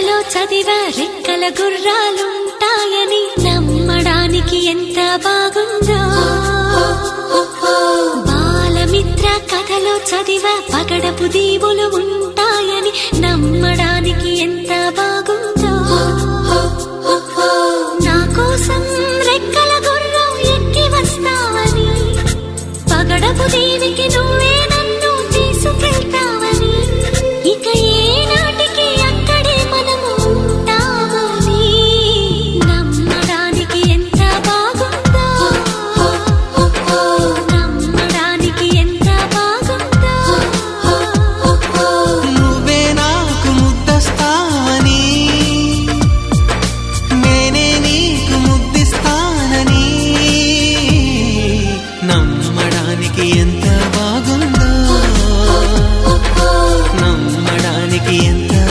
కథలో చదివా రెక్కల గుర్రాలుంటాయని నమ్మడానికి ఎంత బాగుందో. బాలమిత్ర కథలో చదివా పగడపు దీవులు ఉంటాయని నమ్మ